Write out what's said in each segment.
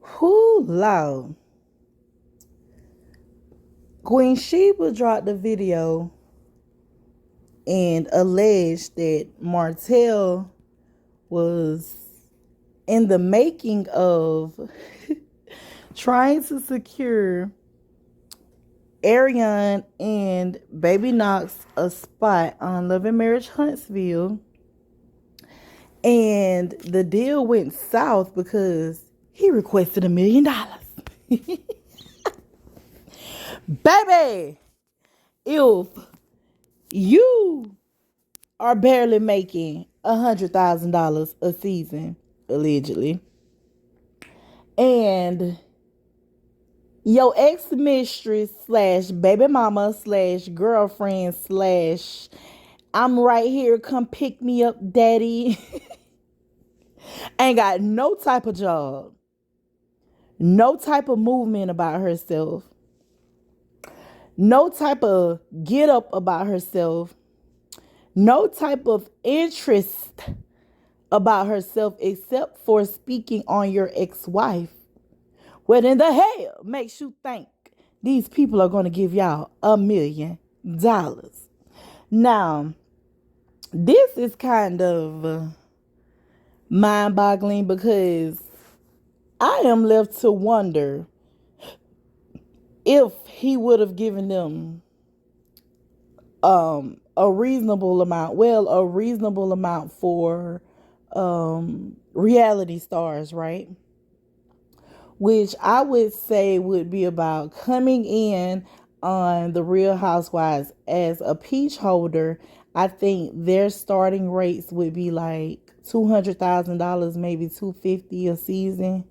Whoo, loud. Queen Sheba dropped a video and alleged that Martel was in the making of trying to secure Arionne and Baby Knox a spot on Love and Marriage Huntsville. And the deal went south because he requested $1 million. Baby, if you are barely making $100,000 a season, allegedly, and your ex-mistress slash baby mama slash girlfriend slash I'm right here, come pick me up, daddy, ain't got no type of job, no type of movement about herself, no type of get up about herself, no type of interest about herself except for speaking on your ex-wife. What in the hell makes you think these people are going to give y'all $1 million? Now, this is kind of mind-boggling because I am left to wonder if he would have given them a reasonable amount for reality stars, right? Which I would say would be about coming in on the Real Housewives as a peach holder. I think their starting rates would be like $200,000, maybe $250,000 a season.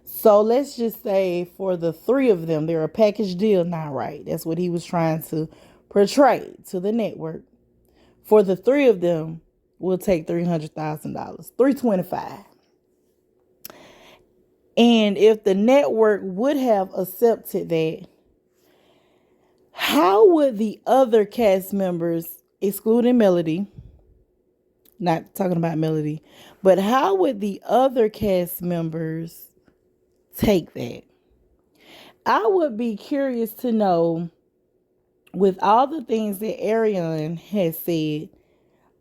So let's just say for the three of them, they're a package deal now, right? That's what he was trying to portray to the network. For the three of them, we'll take $300,000, $325,000. And if the network would have accepted that, how would the other cast members, excluding Melody, not talking about Melody, but how would the other cast members take that? I would be curious to know, with all the things that Arionne has said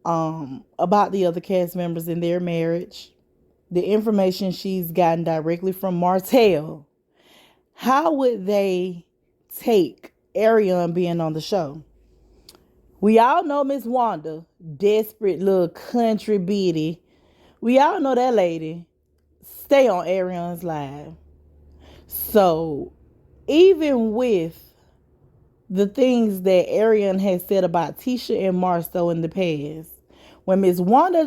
about the other cast members in their marriage, the information she's gotten directly from Martel, how would they take Arionne being on the show? We all know Miss Wanda, desperate little country beauty. We all know that lady stay on Arionne's live. So even with the things that Arionne has said about Tisha and Marceau in the past, when Miss Wanda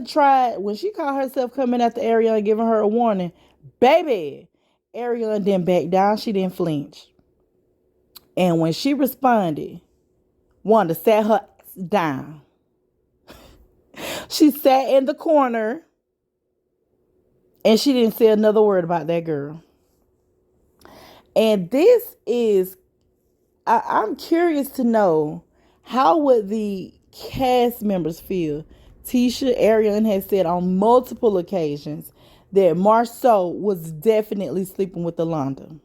when she caught herself coming after Arionne, giving her a warning, baby, Arionne didn't back down. She didn't flinch. And when she responded, Wanda sat her down. She sat in the corner and she didn't say another word about that girl. And this is, I'm curious to know, how would the cast members feel? Tisha, Arionne has said on multiple occasions that Marceau was definitely sleeping with Alana.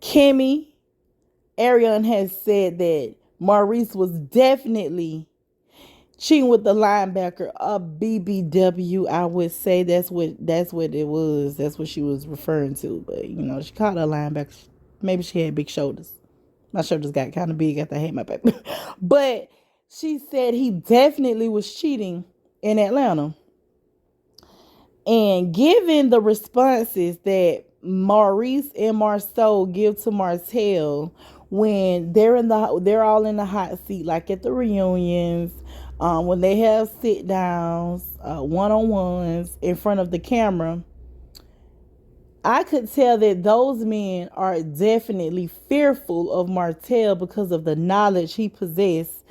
Kimmie, Arionne has said that Maurice was definitely cheating with the linebacker, a BBW. I would say that's what it was. That's what she was referring to. But she called her linebacker. Maybe she had big shoulders. My shoulders got kind of big after I had my baby. But she said he definitely was cheating in Atlanta. And given the responses that Maurice and Marceau give to Martel when they're all in the hot seat, like at the reunions, when they have sit downs, one-on-ones in front of the camera, I could tell that those men are definitely fearful of Martel because of the knowledge he possessed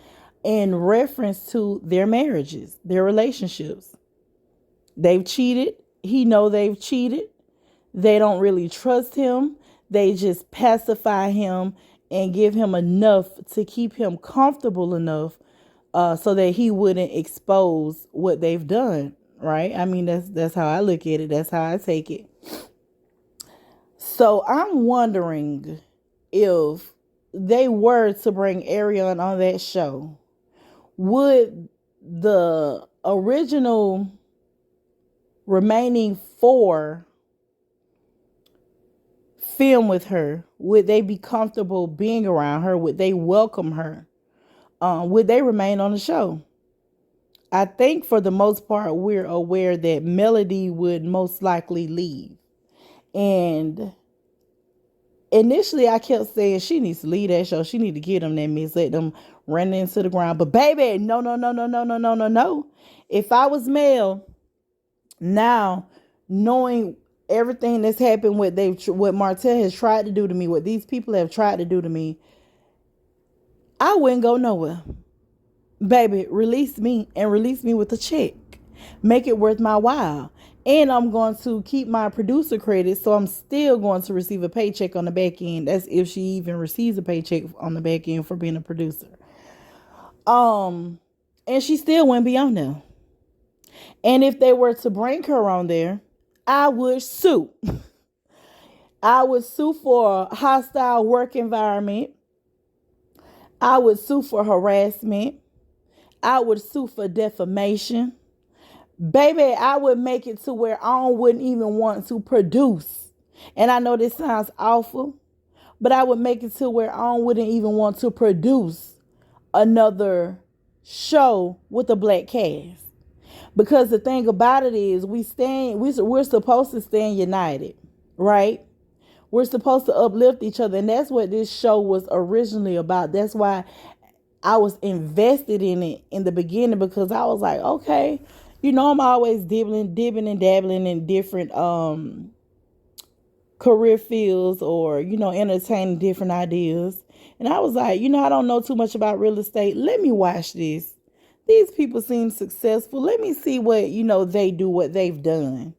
in reference to their marriages, their relationships. They've cheated. He know they've cheated. They don't really trust him. They just pacify him and give him enough to keep him comfortable enough so that he wouldn't expose what they've done, right? I mean, that's how I look at it. That's how I take it. So I'm wondering if they were to bring Arionne on that show, would the original remaining four film with her? Would they be comfortable being around her? Would they welcome her? Would they remain on the show? I think for the most part, we're aware that Melody would most likely leave. And initially, I kept saying she needs to leave that show. She need to get them that mess, let them run into the ground. But baby, no, no, no, no, no, no, no, no, no. If I was Mel, now knowing everything that's happened, what Martel has tried to do to me, what these people have tried to do to me, I wouldn't go nowhere. Baby, release me and release me with a check. Make it worth my while. And I'm going to keep my producer credit, so I'm still going to receive a paycheck on the back end. That's if she even receives a paycheck on the back end for being a producer. And she still wouldn't be on there. And if they were to bring her on there, I would sue. I would sue for a hostile work environment. I would sue for harassment. I would sue for defamation. Baby, I would make it to where I wouldn't even want to produce. And I know this sounds awful, but I would make it to where I wouldn't even want to produce another show with a black cast. Because the thing about it is we're supposed to stand united, right? We're supposed to uplift each other. And that's what this show was originally about. That's why I was invested in it in the beginning, because I was like, okay, I'm always dibbing and dabbling in different career fields or, entertaining different ideas. And I was like, I don't know too much about real estate. Let me watch this. These people seem successful. Let me see what, they do, what they've done.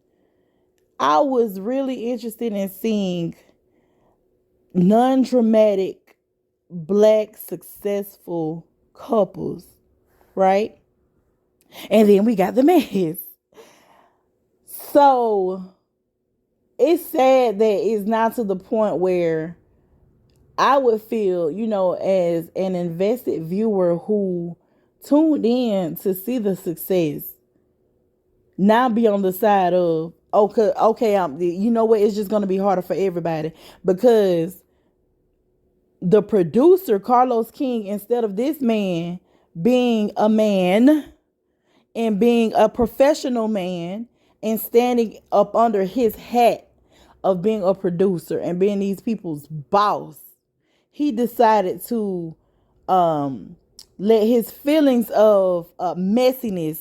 I was really interested in seeing non-dramatic black successful couples, right? And then we got the mess. So it's sad that it's not to the point where I would feel, as an invested viewer who tuned in to see the success, now be on the side of, okay, you know what, it's just going to be harder for everybody, because the producer, Carlos King, instead of this man being a man and being a professional man and standing up under his hat of being a producer and being these people's boss, he decided to let his feelings of messiness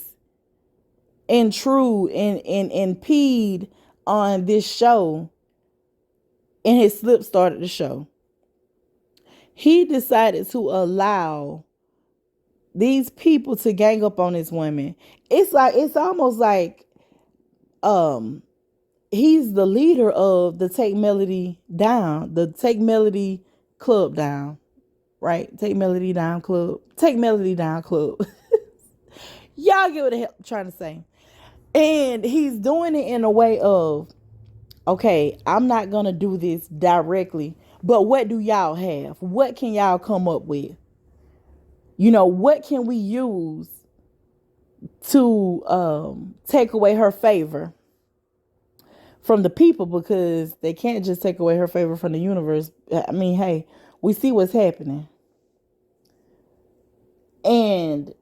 intrude and impede on this show, and his slip started the show. He decided to allow these people to gang up on this woman. It's almost like he's the leader of the Take Melody Down, the Take Melody Club Down, right? Take Melody Down Club. Take Melody Down Club. Y'all get what the hell I'm trying to say. And he's doing it in a way of, okay, I'm not going to do this directly, but what do y'all have? What can y'all come up with? What can we use to take away her favor from the people? Because they can't just take away her favor from the universe. I mean, hey, we see what's happening. And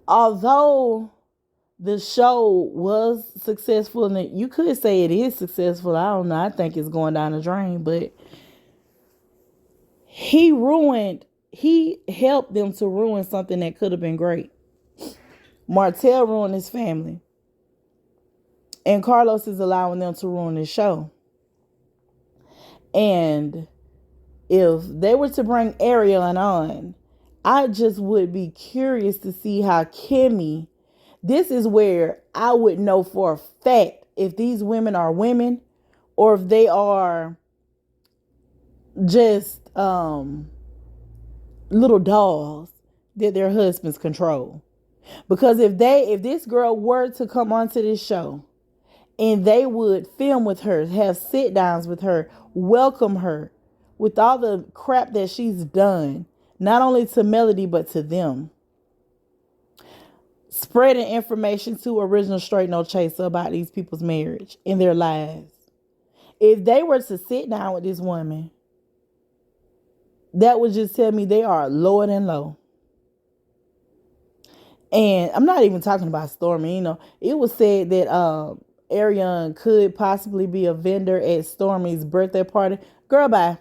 although the show was successful, and you could say it is successful, I don't know, I think it's going down the drain, but he helped them to ruin something that could have been great. Martel ruined his family, and Carlos is allowing them to ruin his show. And if they were to bring Arionne on, I just would be curious to see how Kimmie, this is where I would know for a fact if these women are women or if they are just little dolls that their husbands control. Because if this girl were to come onto this show and they would film with her, have sit downs with her, welcome her with all the crap that she's done, not only to Melody, but to them. Spreading information to Original Straight No Chaser about these people's marriage and their lives. If they were to sit down with this woman, that would just tell me they are lower than low. And I'm not even talking about Stormy. You know, it was said that Arionne could possibly be a vendor at Stormy's birthday party. Girl, bye.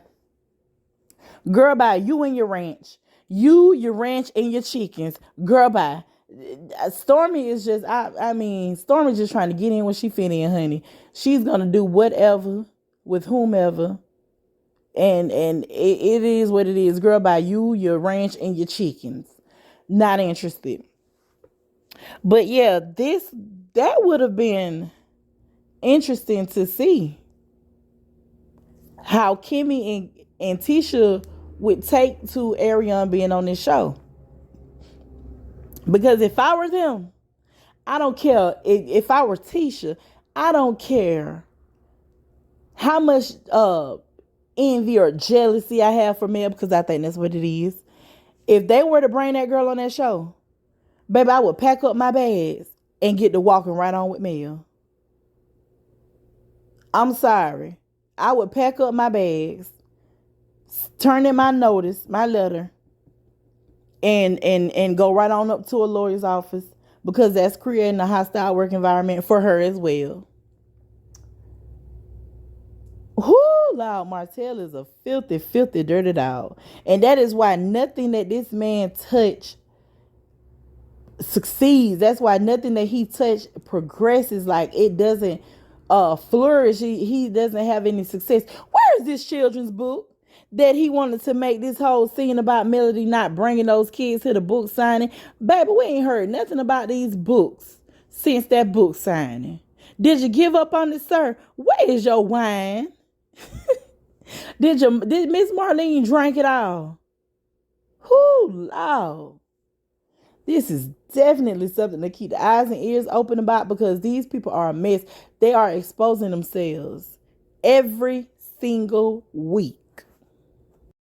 Girl, bye. You and your ranch. You, your ranch, and your chickens. Girl, bye. Stormy is just, I mean, Stormy's just trying to get in when she fit in, honey. She's going to do whatever with whomever. And it is what it is. Girl, bye. You, your ranch, and your chickens. Not interested. But yeah, that would have been interesting to see how Kimmie and Tisha would take to Arionne being on this show. Because if I were them, I don't care. If I were Tisha, I don't care how much envy or jealousy I have for Mel, because I think that's what it is. If they were to bring that girl on that show, baby, I would pack up my bags and get to walking right on with Mel. I'm sorry. I would pack up my bags, turn in my notice, my letter, and go right on up to a lawyer's office, because that's creating a hostile work environment for her as well. Whoo, Lord, Martel is a filthy, filthy, dirty dog. And that is why nothing that this man touched succeeds. That's why nothing that he touched progresses. Like, it doesn't flourish. He doesn't have any success. Where is this children's book that he wanted to make this whole scene about Melody not bringing those kids to the book signing? Baby, we ain't heard nothing about these books since that book signing. Did you give up on it, sir? Where is your wine? Did Miss Marlene drink it all? Whoo, Lord. This is definitely something to keep the eyes and ears open about, because these people are a mess. They are exposing themselves every single week.